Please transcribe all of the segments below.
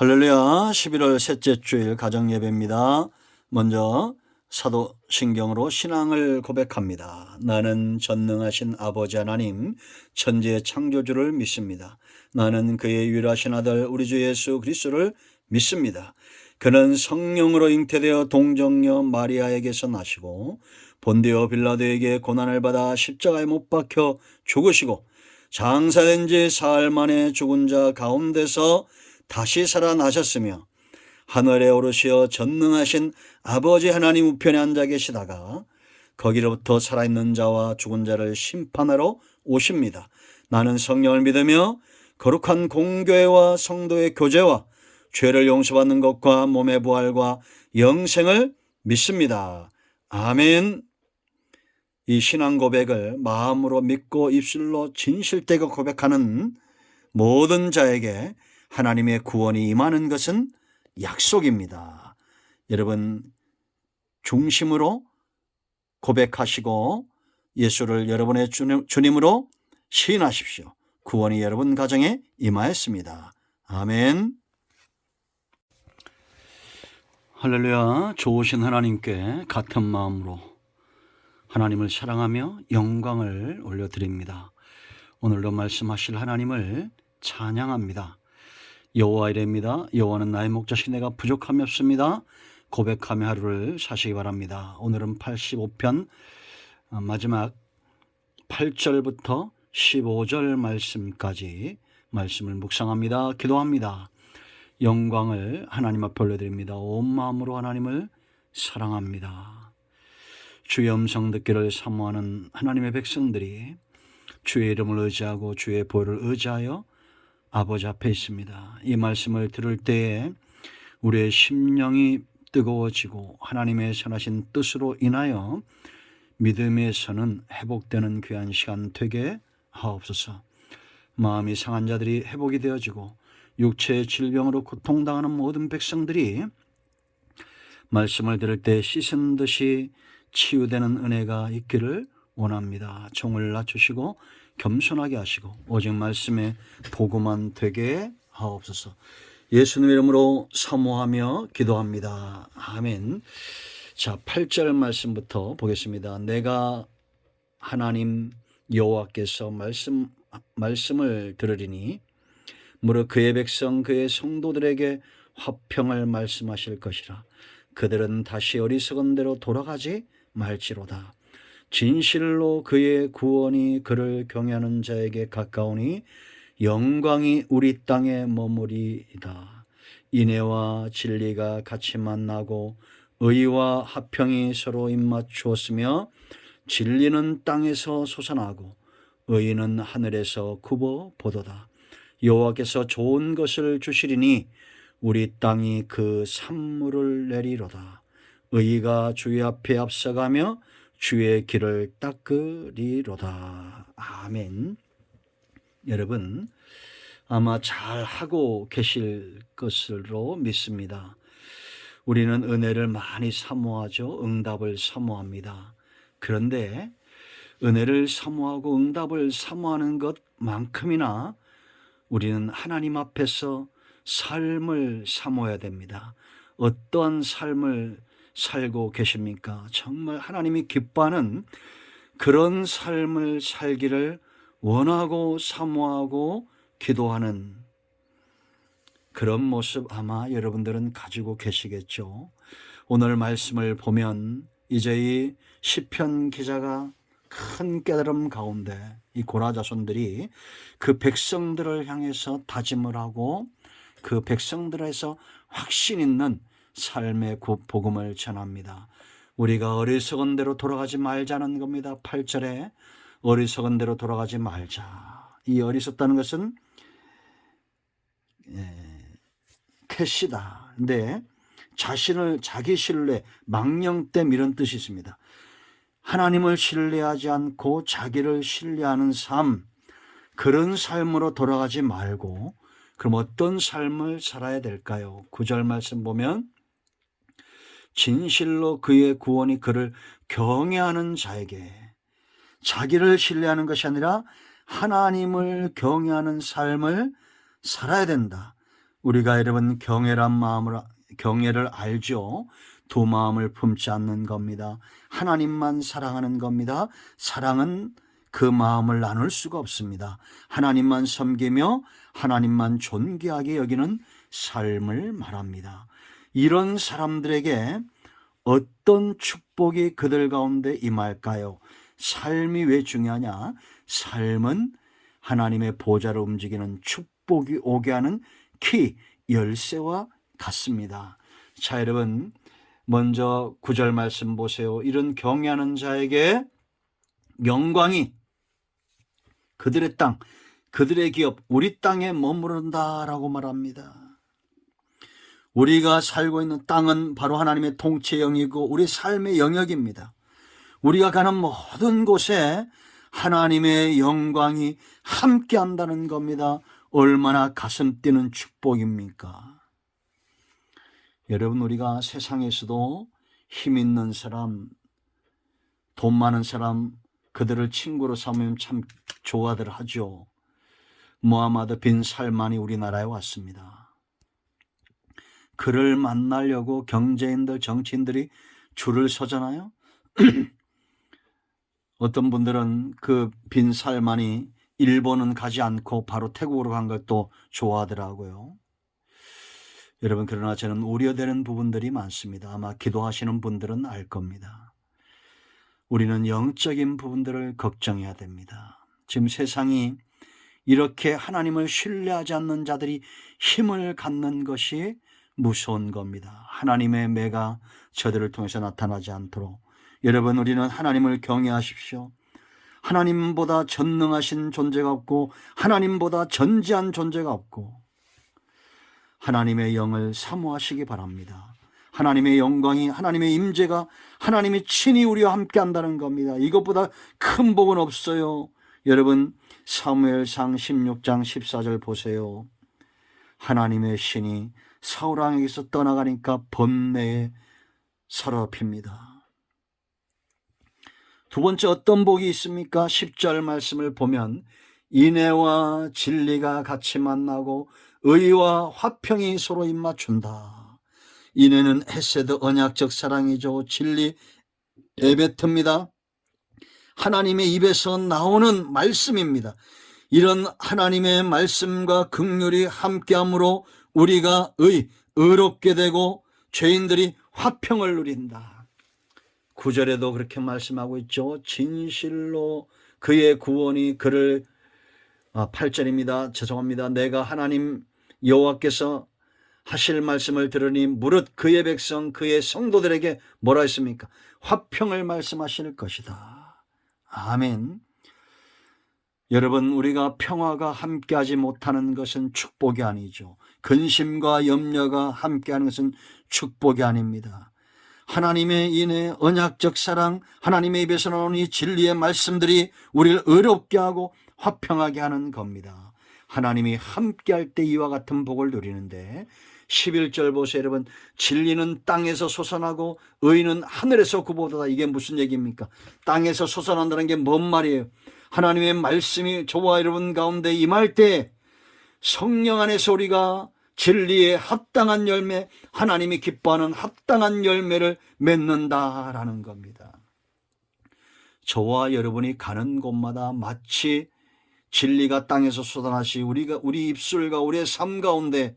할렐루야. 11월 셋째 주일 가정예배입니다. 먼저 사도신경으로 신앙을 고백합니다. 나는 전능하신 아버지 하나님 천지의 창조주를 믿습니다. 나는 그의 유일하신 아들 우리 주 예수 그리스도를 믿습니다. 그는 성령으로 잉태되어 동정녀 마리아에게서 나시고 본디오 빌라도에게 고난을 받아 십자가에 못 박혀 죽으시고 장사된 지 사흘 만에 죽은 자 가운데서 다시 살아나셨으며 하늘에 오르시어 전능하신 아버지 하나님 우편에 앉아 계시다가 거기로부터 살아있는 자와 죽은 자를 심판하러 오십니다. 나는 성령을 믿으며 거룩한 공교회와 성도의 교제와 죄를 용서받는 것과 몸의 부활과 영생을 믿습니다. 아멘. 이 신앙 고백을 마음으로 믿고 입술로 진실되게 고백하는 모든 자에게 하나님의 구원이 임하는 것은 약속입니다. 여러분 중심으로 고백하시고 예수를 여러분의 주님으로 시인하십시오. 구원이 여러분 가정에 임하였습니다. 아멘. 할렐루야. 좋으신 하나님께 같은 마음으로 하나님을 사랑하며 영광을 올려드립니다. 오늘도 말씀하실 하나님을 찬양합니다. 여호와 이레입니다. 여호와는 나의 목자시 내가 부족함이 없습니다. 고백하며 하루를 사시기 바랍니다. 오늘은 85편 마지막 8절부터 15절 말씀까지 말씀을 묵상합니다. 기도합니다. 영광을 하나님 앞에 올려드립니다. 온 마음으로 하나님을 사랑합니다. 주의 음성 듣기를 사모하는 하나님의 백성들이 주의 이름을 의지하고 주의 보혈을 의지하여 아버지 앞에 있습니다. 이 말씀을 들을 때에 우리의 심령이 뜨거워지고 하나님의 선하신 뜻으로 인하여 믿음의 선은 회복되는 귀한 시간 되게 하옵소서. 마음이 상한 자들이 회복이 되어지고 육체의 질병으로 고통당하는 모든 백성들이 말씀을 들을 때 씻은 듯이 치유되는 은혜가 있기를 원합니다. 종을 낮추시고 겸손하게 하시고 오직 말씀에 복음만 되게 하옵소서. 예수님 이름으로 사모하며 기도합니다. 아멘. 자, 8절 말씀부터 보겠습니다. 내가 하나님 여호와께서 말씀을 들으리니 무릇 그의 백성 그의 성도들에게 화평을 말씀하실 것이라. 그들은 다시 어리석은 대로 돌아가지 말지로다. 진실로 그의 구원이 그를 경외하는 자에게 가까우니 영광이 우리 땅에 머무리이다. 인애와 진리가 같이 만나고 의와 화평이 서로 입맞추었으며 진리는 땅에서 솟아나고 의는 하늘에서 굽어 보도다. 여호와께서 좋은 것을 주시리니 우리 땅이 그 산물을 내리로다. 의가 주의 앞에 앞서가며 주의 길을 닦으리로다. 아멘. 여러분 아마 잘 하고 계실 것으로 믿습니다. 우리는 은혜를 많이 사모하죠. 응답을 사모합니다. 그런데 은혜를 사모하고 응답을 사모하는 것만큼이나 우리는 하나님 앞에서 삶을 사모해야 됩니다. 어떠한 삶을 살고 계십니까? 정말 하나님이 기뻐하는 그런 삶을 살기를 원하고 사모하고 기도하는 그런 모습 아마 여러분들은 가지고 계시겠죠. 오늘 말씀을 보면 이제 이 시편 기자가 큰 깨달음 가운데 이 고라 자손들이 그 백성들을 향해서 다짐을 하고 그 백성들에서 확신 있는 삶의 복음을 전합니다. 우리가 어리석은 대로 돌아가지 말자는 겁니다. 8절에 어리석은 대로 돌아가지 말자. 이 어리석다는 것은 캐시다. 근데 자기 신뢰, 망령됨 이런 뜻이 있습니다. 하나님을 신뢰하지 않고 자기를 신뢰하는 삶, 그런 삶으로 돌아가지 말고 그럼 어떤 삶을 살아야 될까요? 9절 말씀 보면 진실로 그의 구원이 그를 경외하는 자에게, 자기를 신뢰하는 것이 아니라 하나님을 경외하는 삶을 살아야 된다. 우리가 여러분 경외를 알죠. 두 마음을 품지 않는 겁니다. 하나님만 사랑하는 겁니다. 사랑은 그 마음을 나눌 수가 없습니다. 하나님만 섬기며 하나님만 존귀하게 여기는 삶을 말합니다. 이런 사람들에게 어떤 축복이 그들 가운데 임할까요? 삶이 왜 중요하냐? 삶은 하나님의 보좌를 움직이는 축복이 오게 하는 키, 열쇠와 같습니다. 자, 여러분, 먼저 9절 말씀 보세요. 이런 경외하는 자에게 영광이 그들의 땅, 그들의 기업, 우리 땅에 머무른다라고 말합니다. 우리가 살고 있는 땅은 바로 하나님의 통치의 영이고 우리 삶의 영역입니다. 우리가 가는 모든 곳에 하나님의 영광이 함께한다는 겁니다. 얼마나 가슴 뛰는 축복입니까? 여러분, 우리가 세상에서도 힘 있는 사람, 돈 많은 사람, 그들을 친구로 삼으면 참 좋아들 하죠. 무하마드 빈 살만이 우리나라에 왔습니다. 그를 만나려고 경제인들, 정치인들이 줄을 서잖아요. 어떤 분들은 그 빈 살만이 일본은 가지 않고 바로 태국으로 간 것도 좋아하더라고요. 여러분, 그러나 저는 우려되는 부분들이 많습니다. 아마 기도하시는 분들은 알 겁니다. 우리는 영적인 부분들을 걱정해야 됩니다. 지금 세상이 이렇게 하나님을 신뢰하지 않는 자들이 힘을 갖는 것이 무서운 겁니다. 하나님의 매가 저들을 통해서 나타나지 않도록 여러분, 우리는 하나님을 경외하십시오. 하나님보다 전능하신 존재가 없고 하나님보다 전지한 존재가 없고 하나님의 영을 사모하시기 바랍니다. 하나님의 영광이, 하나님의 임재가, 하나님이 친히 우리와 함께 한다는 겁니다. 이것보다 큰 복은 없어요. 여러분, 사무엘상 16장 14절 보세요. 하나님의 신이 사울 왕에게서 떠나가니까 번뇌에 사로잡힙니다. 두 번째 어떤 복이 있습니까? 10절 말씀을 보면 인애와 진리가 같이 만나고 의와 화평이 서로 입맞춘다. 인애는 헤세드 언약적 사랑이죠. 진리 에베트입니다. 하나님의 입에서 나오는 말씀입니다. 이런 하나님의 말씀과 긍휼이 함께함으로 우리가 의롭게 되고 죄인들이 화평을 누린다. 9절에도 그렇게 말씀하고 있죠. 진실로 그의 구원이 그를 8절입니다. 죄송합니다. 내가 하나님 여호와께서 하실 말씀을 들으니 무릇 그의 백성 그의 성도들에게 뭐라 했습니까? 화평을 말씀하실 것이다. 아멘. 여러분, 우리가 평화가 함께하지 못하는 것은 축복이 아니죠. 근심과 염려가 함께하는 것은 축복이 아닙니다. 하나님의 인애, 언약적 사랑, 하나님의 입에서 나오는 이 진리의 말씀들이 우리를 의롭게 하고 화평하게 하는 겁니다. 하나님이 함께할 때 이와 같은 복을 누리는데 11절 보세요. 여러분, 진리는 땅에서 솟아나고 의는 하늘에서 굽어오다. 이게 무슨 얘기입니까? 땅에서 솟아난다는 게 뭔 말이에요? 하나님의 말씀이 저와 여러분 가운데 임할 때 성령 안에서 우리가 진리에 합당한 열매, 하나님이 기뻐하는 합당한 열매를 맺는다라는 겁니다. 저와 여러분이 가는 곳마다 마치 진리가 땅에서 쏟아나시 우리 입술과 우리의 삶 가운데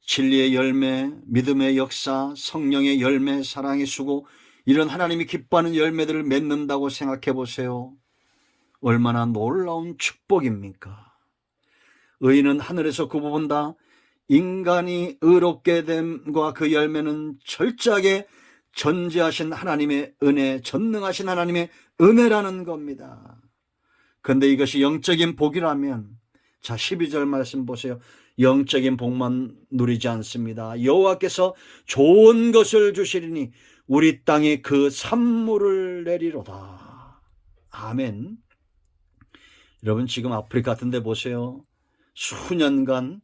진리의 열매, 믿음의 역사, 성령의 열매, 사랑의 수고, 이런 하나님이 기뻐하는 열매들을 맺는다고 생각해 보세요. 얼마나 놀라운 축복입니까? 의인은 하늘에서 굽어본다. 인간이 의롭게 됨과 그 열매는 철저하게 전지하신 하나님의 은혜, 전능하신 하나님의 은혜라는 겁니다. 그런데 이것이 영적인 복이라면, 자 12절 말씀 보세요. 영적인 복만 누리지 않습니다. 여호와께서 좋은 것을 주시리니 우리 땅에 그 산물을 내리로다. 아멘. 여러분, 지금 아프리카 같은 데 보세요. 수년간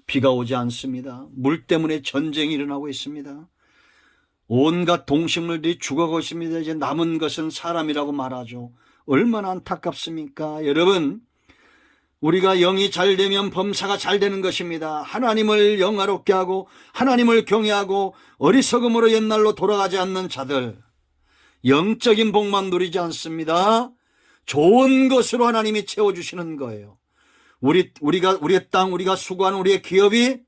비가 오지 않습니다. 물 때문에 전쟁이 일어나고 있습니다. 온갖 동식물들이 죽어가고 있습니다. 이제 남은 것은 사람이라고 말하죠. 얼마나 안타깝습니까? 여러분, 우리가 영이 잘 되면 범사가 잘 되는 것입니다. 하나님을 영화롭게 하고 하나님을 경외하고 어리석음으로 옛날로 돌아가지 않는 자들, 영적인 복만 누리지 않습니다. 좋은 것으로 하나님이 채워주시는 거예요. 우리의 땅, 우리가 수고하는 우리의 기업이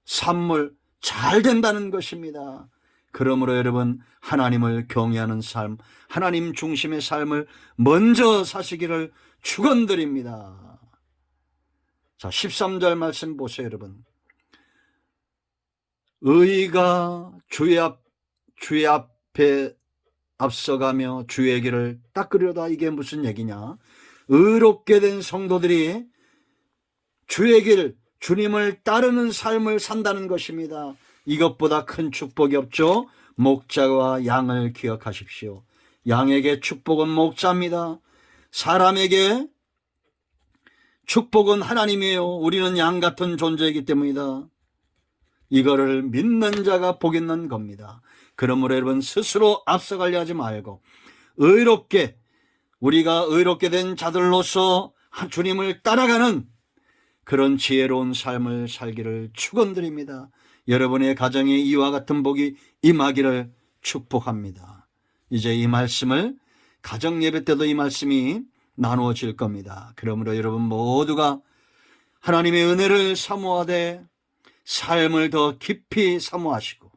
산물 잘 된다는 것입니다. 그러므로 여러분, 하나님을 경외하는 삶, 하나님 중심의 삶을 먼저 사시기를 축원드립니다. 자, 13절 말씀 보세요, 여러분. 의가 주의 앞에 앞서가며 주의 길을 닦으려다. 이게 무슨 얘기냐? 의롭게 된 성도들이 주의 길, 주님을 따르는 삶을 산다는 것입니다. 이것보다 큰 축복이 없죠. 목자와 양을 기억하십시오. 양에게 축복은 목자입니다. 사람에게 축복은 하나님이에요. 우리는 양 같은 존재이기 때문이다. 이거를 믿는 자가 복 있는 겁니다. 그러므로 여러분, 스스로 앞서가려 하지 말고 우리가 의롭게 된 자들로서 주님을 따라가는 그런 지혜로운 삶을 살기를 축원드립니다. 여러분의 가정에 이와 같은 복이 임하기를 축복합니다. 이제 이 말씀을 가정 예배 때도 이 말씀이 나누어질 겁니다. 그러므로 여러분 모두가 하나님의 은혜를 사모하되 삶을 더 깊이 사모하시고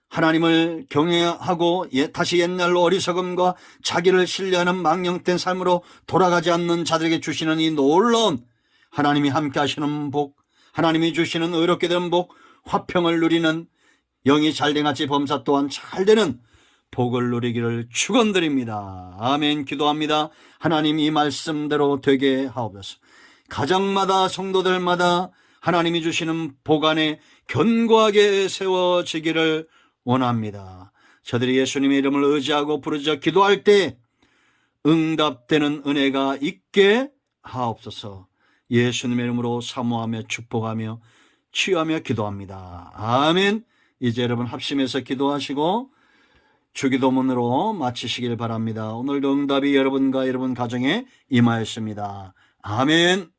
하나님을 경외하고 다시 옛날로 어리석음과 자기를 신뢰하는 망령된 삶으로 돌아가지 않는 자들에게 주시는 이 놀라운 하나님이 함께 하시는 복, 하나님이 주시는 의롭게 된 복, 화평을 누리는 영이 잘된 같이 범사 또한 잘되는 복을 누리기를 축원드립니다. 아멘. 기도합니다. 하나님, 이 말씀대로 되게 하옵소서. 가정마다 성도들마다 하나님이 주시는 복 안에 견고하게 세워지기를 원합니다. 저들이 예수님의 이름을 의지하고 부르짖어 기도할 때 응답되는 은혜가 있게 하옵소서. 예수님의 이름으로 사모하며 축복하며 치유하며 기도합니다. 아멘. 이제 여러분 합심해서 기도하시고 주기도문으로 마치시길 바랍니다. 오늘도 응답이 여러분과 여러분 가정에 임하였습니다. 아멘.